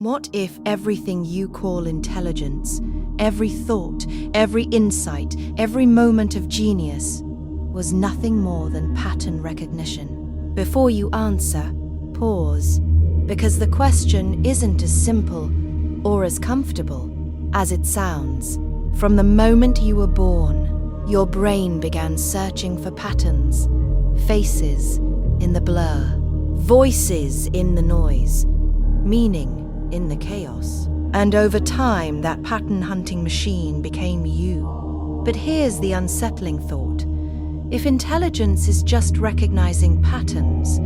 What if everything you call intelligence, every thought, every insight, every moment of genius, was nothing more than pattern recognition? Before you answer, pause, because the question isn't as simple or as comfortable as it sounds. From the moment you were born, your brain began searching for patterns, faces in the blur, voices in the noise, meaning in the chaos. And over time, that pattern-hunting machine became you. But here's the unsettling thought. If intelligence is just recognizing patterns,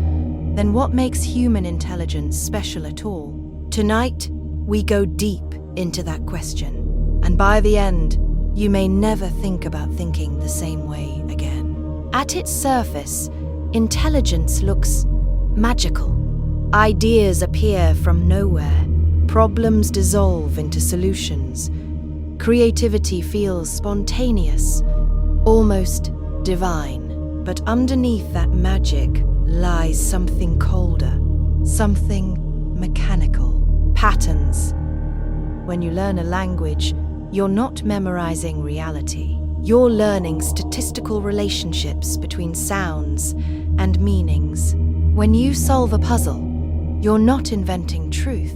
then what makes human intelligence special at all? Tonight, we go deep into that question. And by the end, you may never think about thinking the same way again. At its surface, intelligence looks magical. Ideas appear from nowhere. Problems dissolve into solutions. Creativity feels spontaneous, almost divine. But underneath that magic lies something colder, something mechanical. Patterns. When you learn a language, you're not memorizing reality. You're learning statistical relationships between sounds and meanings. When you solve a puzzle, you're not inventing truth.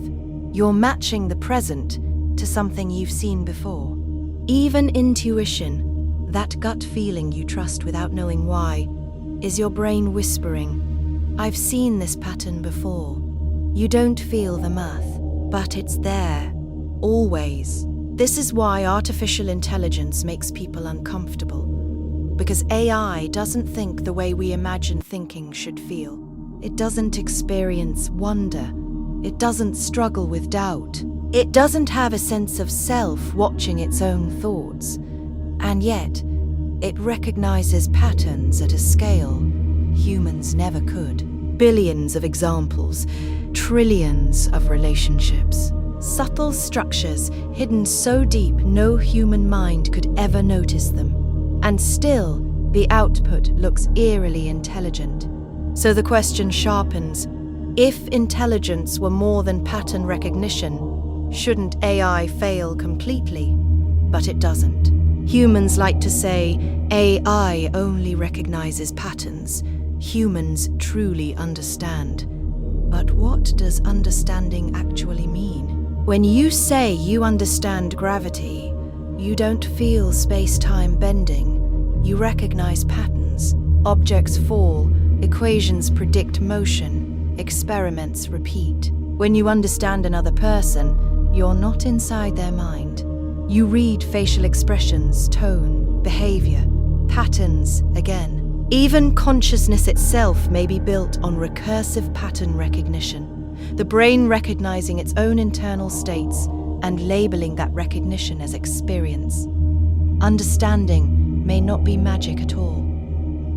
You're matching the present to something you've seen before. Even intuition, that gut feeling you trust without knowing why, is your brain whispering, "I've seen this pattern before." You don't feel the math, but it's there, always. This is why artificial intelligence makes people uncomfortable, because AI doesn't think the way we imagine thinking should feel. It doesn't experience wonder. It doesn't struggle with doubt. It doesn't have a sense of self watching its own thoughts. And yet, it recognizes patterns at a scale humans never could. Billions of examples, trillions of relationships. Subtle structures hidden so deep no human mind could ever notice them. And still, the output looks eerily intelligent. So the question sharpens. If intelligence were more than pattern recognition, shouldn't AI fail completely? But it doesn't. Humans like to say, AI only recognizes patterns. Humans truly understand. But what does understanding actually mean? When you say you understand gravity, you don't feel space-time bending. You recognize patterns. Objects fall, equations predict motion. Experiments repeat. When you understand another person, you're not inside their mind. You read facial expressions, tone, behavior, patterns again. Even consciousness itself may be built on recursive pattern recognition, the brain recognizing its own internal states and labeling that recognition as experience. Understanding may not be magic at all.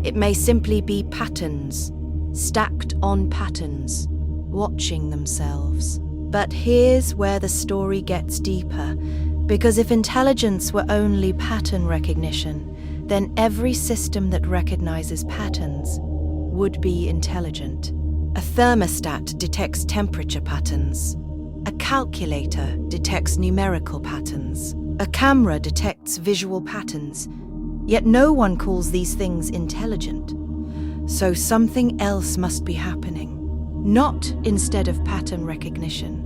It may simply be patterns, stacked on patterns, watching themselves. But here's where the story gets deeper, because if intelligence were only pattern recognition, then every system that recognizes patterns would be intelligent. A thermostat detects temperature patterns. A calculator detects numerical patterns. A camera detects visual patterns. Yet no one calls these things intelligent. So something else must be happening. Not instead of pattern recognition,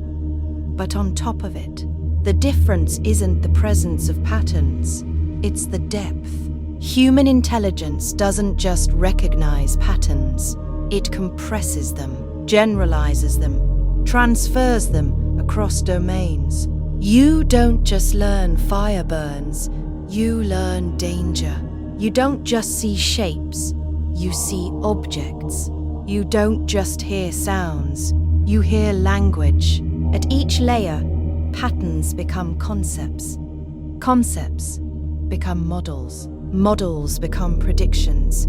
but on top of it. The difference isn't the presence of patterns, it's the depth. Human intelligence doesn't just recognize patterns, it compresses them, generalizes them, transfers them across domains. You don't just learn fire burns, you learn danger. You don't just see shapes, you see objects. You don't just hear sounds, you hear language. At each layer, patterns become concepts. Concepts become models. Models become predictions.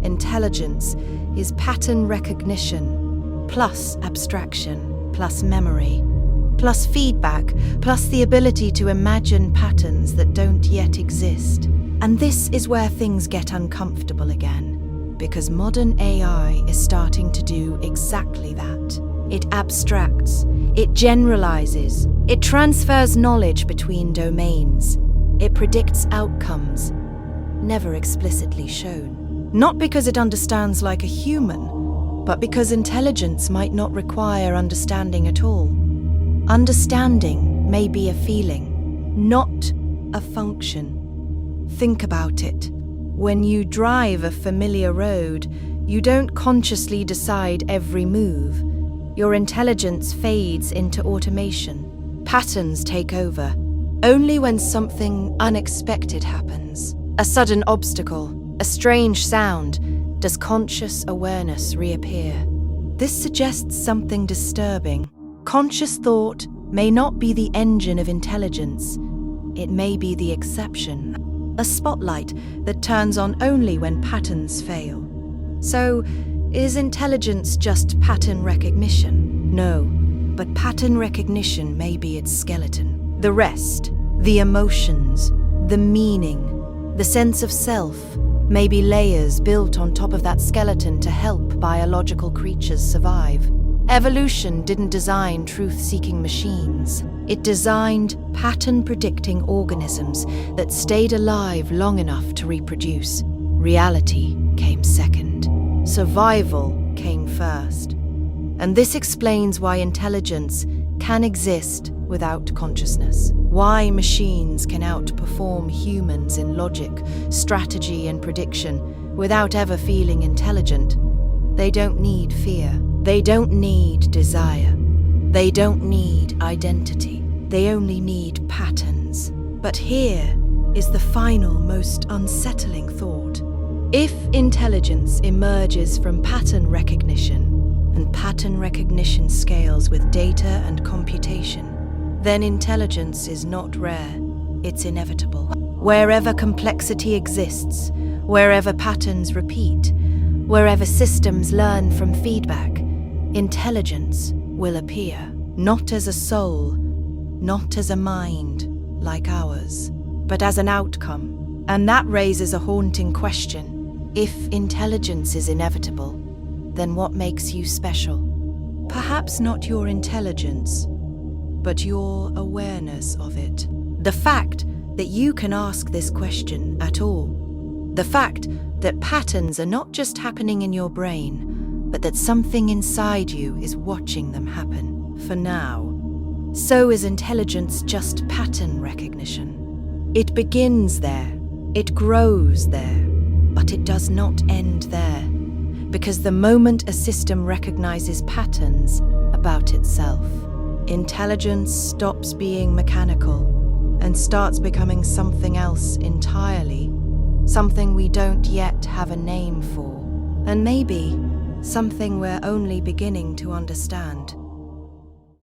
Intelligence is pattern recognition, plus abstraction, plus memory, plus feedback, plus the ability to imagine patterns that don't yet exist. And this is where things get uncomfortable again, because modern AI is starting to do exactly that. It abstracts, it generalizes, it transfers knowledge between domains. It predicts outcomes, never explicitly shown. Not because it understands like a human, but because intelligence might not require understanding at all. Understanding may be a feeling, not a function. Think about it. When you drive a familiar road, you don't consciously decide every move. Your intelligence fades into automation. Patterns take over. Only when something unexpected happens, a sudden obstacle, a strange sound, does conscious awareness reappear. This suggests something disturbing. Conscious thought may not be the engine of intelligence. It may be the exception, a spotlight that turns on only when patterns fail. So, is intelligence just pattern recognition? No, but pattern recognition may be its skeleton. The rest, the emotions, the meaning, the sense of self, may be layers built on top of that skeleton to help biological creatures survive. Evolution didn't design truth-seeking machines. It designed pattern-predicting organisms that stayed alive long enough to reproduce. Reality came second. Survival came first. And this explains why intelligence can exist without consciousness. Why machines can outperform humans in logic, strategy, and prediction without ever feeling intelligent. They don't need fear. They don't need desire. They don't need identity. They only need patterns. But here is the final, most unsettling thought. If intelligence emerges from pattern recognition, and pattern recognition scales with data and computation, then intelligence is not rare, it's inevitable. Wherever complexity exists, wherever patterns repeat, wherever systems learn from feedback, intelligence will appear, not as a soul, not as a mind like ours, but as an outcome. And that raises a haunting question. If intelligence is inevitable, then what makes you special? Perhaps not your intelligence, but your awareness of it. The fact that you can ask this question at all. The fact that patterns are not just happening in your brain, but that something inside you is watching them happen for now. So is intelligence just pattern recognition. It begins there, it grows there, but it does not end there. Because the moment a system recognizes patterns about itself, intelligence stops being mechanical and starts becoming something else entirely, something we don't yet have a name for, and maybe something we're only beginning to understand.